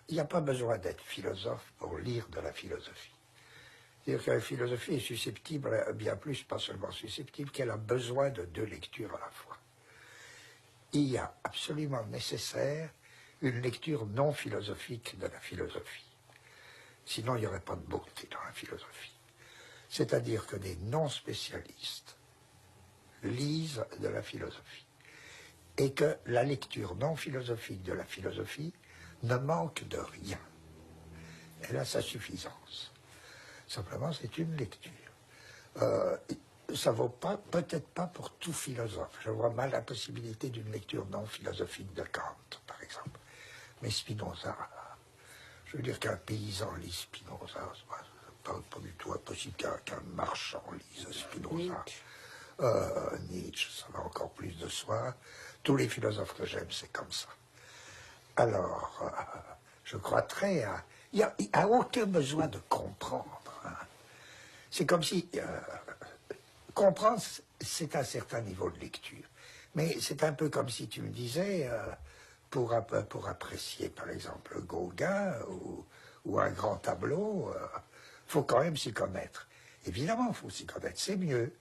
il n'y a pas besoin d'être philosophe pour lire de la philosophie. C'est-à-dire que la philosophie est susceptible, bien plus, pas seulement susceptible, qu'elle a besoin de deux lectures à la fois. Il y a absolument nécessaire une lecture non philosophique de la philosophie. Sinon, il n'y aurait pas de beauté dans la philosophie. C'est-à-dire que des non-spécialistes lisent de la philosophie. Et que la lecture non philosophique de la philosophie ne manque de rien. Elle a sa suffisance. Simplement, c'est une lecture. Ça ne vaut pas, peut-être pas pour tout philosophe. Je vois mal la possibilité d'une lecture non philosophique de Kant, par exemple. Mais Spinoza, je veux dire qu'un paysan lit Spinoza, c'est pas du tout impossible qu'un marchand lise Spinoza. Nietzsche, ça va encore plus de soi. Tous les philosophes que j'aime, c'est comme ça. Alors, je crois très à... Il n'y a aucun besoin de comprendre. Hein. C'est comme si... comprendre, c'est un certain niveau de lecture. Mais c'est un peu comme si tu me disais, pour apprécier, par exemple, Gauguin ou un grand tableau, faut quand même s'y connaître. Évidemment, il faut s'y connaître, c'est mieux.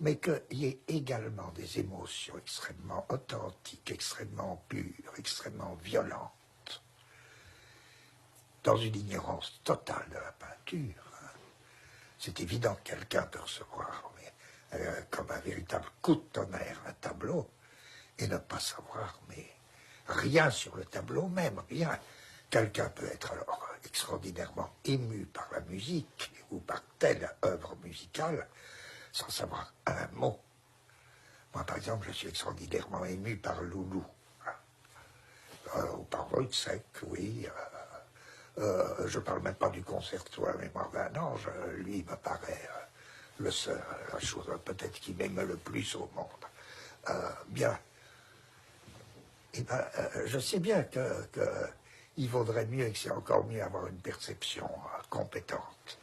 Mais qu'il y ait également des émotions extrêmement authentiques, extrêmement pures, extrêmement violentes, dans une ignorance totale de la peinture. Hein. C'est évident que quelqu'un peut recevoir comme un véritable coup de tonnerre un tableau et ne pas savoir, mais rien sur le tableau même, rien. Quelqu'un peut être alors extraordinairement ému par la musique ou par telle œuvre musicale, sans savoir un mot. Moi, par exemple, je suis extraordinairement ému par Loulou, ou par Wojciech, oui. Je ne parle même pas du concerto à la mémoire d'un ange. Lui, il me paraît la chose peut-être qui m'aime le plus au monde. Bien. Eh ben, je sais bien qu'il vaudrait mieux, et que c'est encore mieux, avoir une perception compétente.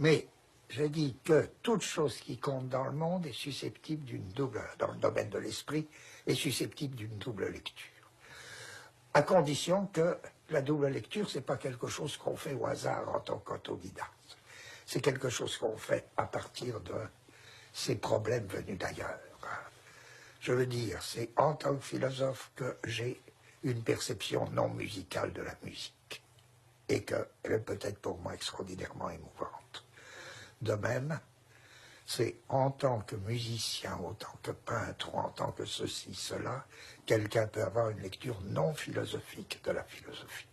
Mais je dis que toute chose qui compte dans le monde est susceptible d'une double, dans le domaine de l'esprit, est susceptible d'une double lecture. À condition que la double lecture, c'est pas quelque chose qu'on fait au hasard en tant qu'autodidacte. C'est quelque chose qu'on fait à partir de ces problèmes venus d'ailleurs. Je veux dire, c'est en tant que philosophe que j'ai une perception non musicale de la musique. Et qu'elle est peut-être pour moi extraordinairement émouvante. De même, c'est en tant que musicien, en tant que peintre, ou en tant que ceci, cela, quelqu'un peut avoir une lecture non philosophique de la philosophie.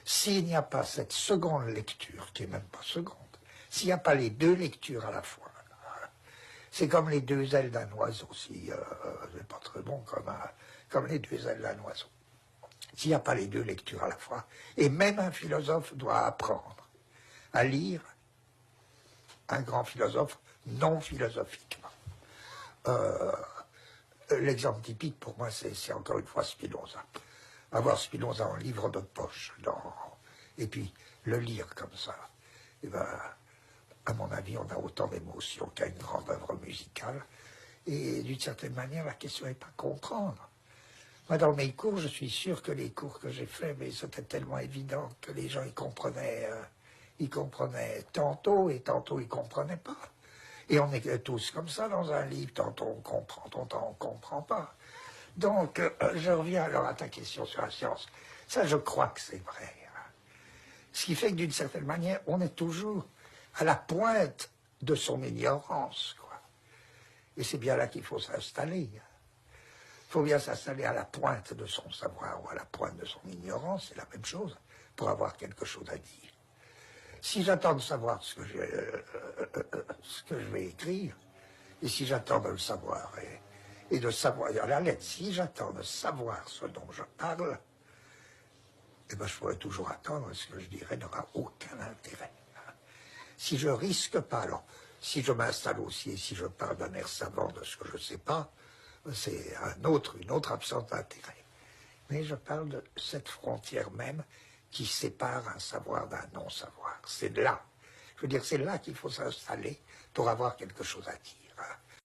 S'il n'y a pas cette seconde lecture, qui n'est même pas seconde, s'il n'y a pas les deux lectures à la fois, c'est comme les deux ailes d'un oiseau, c'est pas très bon comme les deux ailes d'un oiseau. S'il n'y a pas les deux lectures à la fois, et même un philosophe doit apprendre à lire un grand philosophe non philosophiquement. L'exemple typique pour moi, c'est encore une fois Spinoza. Avoir Spinoza en livre de poche, et puis le lire comme ça, et ben, à mon avis, on a autant d'émotions qu'à une grande œuvre musicale. Et d'une certaine manière, la question n'est pas comprendre. Moi, dans mes cours, je suis sûr que les cours que j'ai faits, mais c'était tellement évident que les gens y comprenaient tantôt, et tantôt ils comprenaient pas. Et on est tous comme ça dans un livre, tantôt on comprend, tantôt on comprend pas. Donc, je reviens alors à ta question sur la science. Ça, je crois que c'est vrai. Hein. Ce qui fait que d'une certaine manière, on est toujours à la pointe de son ignorance, quoi. Et c'est bien là qu'il faut s'installer. Il faut bien s'installer à la pointe de son savoir ou à la pointe de son ignorance, c'est la même chose, pour avoir quelque chose à dire. Si j'attends de savoir ce que je vais écrire, et si j'attends de le savoir, et de savoir, à la lettre, si j'attends de savoir ce dont je parle, eh ben je pourrais toujours attendre, ce que je dirais n'aura aucun intérêt. Si je risque pas, alors, si je m'installe aussi, et si je parle d'un air savant de ce que je ne sais pas, c'est une autre absence d'intérêt. Mais je parle de cette frontière même qui sépare un savoir d'un non-savoir. C'est là. Je veux dire, c'est là qu'il faut s'installer pour avoir quelque chose à dire.